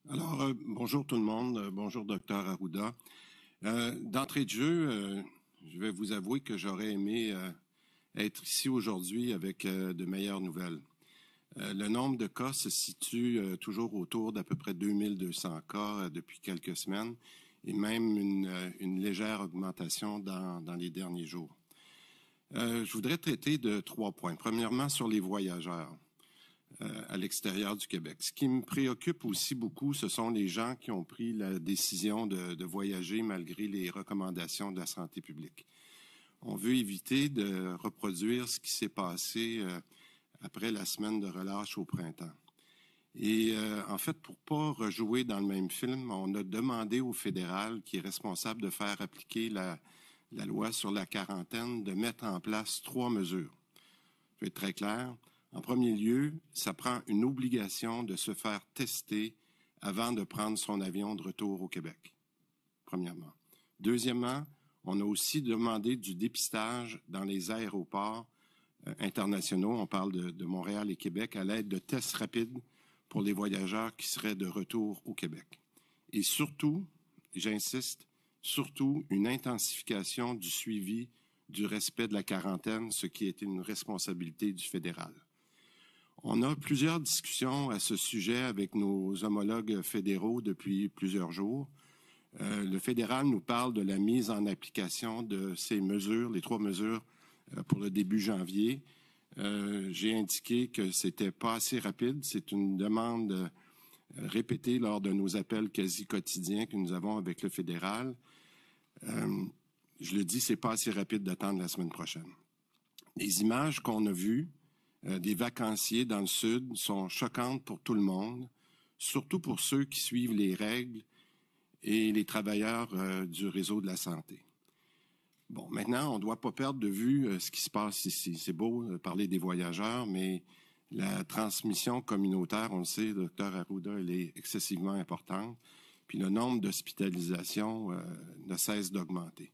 Bonjour tout le monde. Bonjour, docteur Arruda. D'entrée de jeu, je vais vous avouer que j'aurais aimé être ici aujourd'hui avec de meilleures nouvelles. Le nombre de cas se situe toujours autour d'à peu près 2200 cas depuis quelques semaines et même une légère augmentation dans les derniers jours. Je voudrais traiter de 3 points. Premièrement, sur les voyageurs à l'extérieur du Québec. Ce qui me préoccupe aussi beaucoup, ce sont les gens qui ont pris la décision de voyager malgré les recommandations de la santé publique. On veut éviter de reproduire ce qui s'est passé après la semaine de relâche au printemps. Et en fait, pour pas rejouer dans le même film, on a demandé au fédéral, qui est responsable de faire appliquer la loi sur la quarantaine, de mettre en place 3 mesures. Je vais être très clair. En premier lieu, ça prend une obligation de se faire tester avant de prendre son avion de retour au Québec, premièrement. Deuxièmement, on a aussi demandé du dépistage dans les aéroports internationaux, on parle de Montréal et Québec, à l'aide de tests rapides pour les voyageurs qui seraient de retour au Québec. Et surtout, j'insiste, surtout une intensification du suivi du respect de la quarantaine, ce qui est une responsabilité du fédéral. On a plusieurs discussions à ce sujet avec nos homologues fédéraux depuis plusieurs jours. Le fédéral nous parle de la mise en application de ces mesures, les 3 mesures pour le début janvier. J'ai indiqué que c'était pas assez rapide. C'est une demande répétée lors de nos appels quasi quotidiens que nous avons avec le fédéral. Je le dis, c'est pas assez rapide d'attendre la semaine prochaine. Les images qu'on a vues des vacanciers dans le Sud sont choquantes pour tout le monde, surtout pour ceux qui suivent les règles et les travailleurs du réseau de la santé. Bon, maintenant, on ne doit pas perdre de vue ce qui se passe ici. C'est beau parler des voyageurs, mais la transmission communautaire, on le sait, le docteur Arruda, elle est excessivement importante. Puis le nombre d'hospitalisations ne cesse d'augmenter.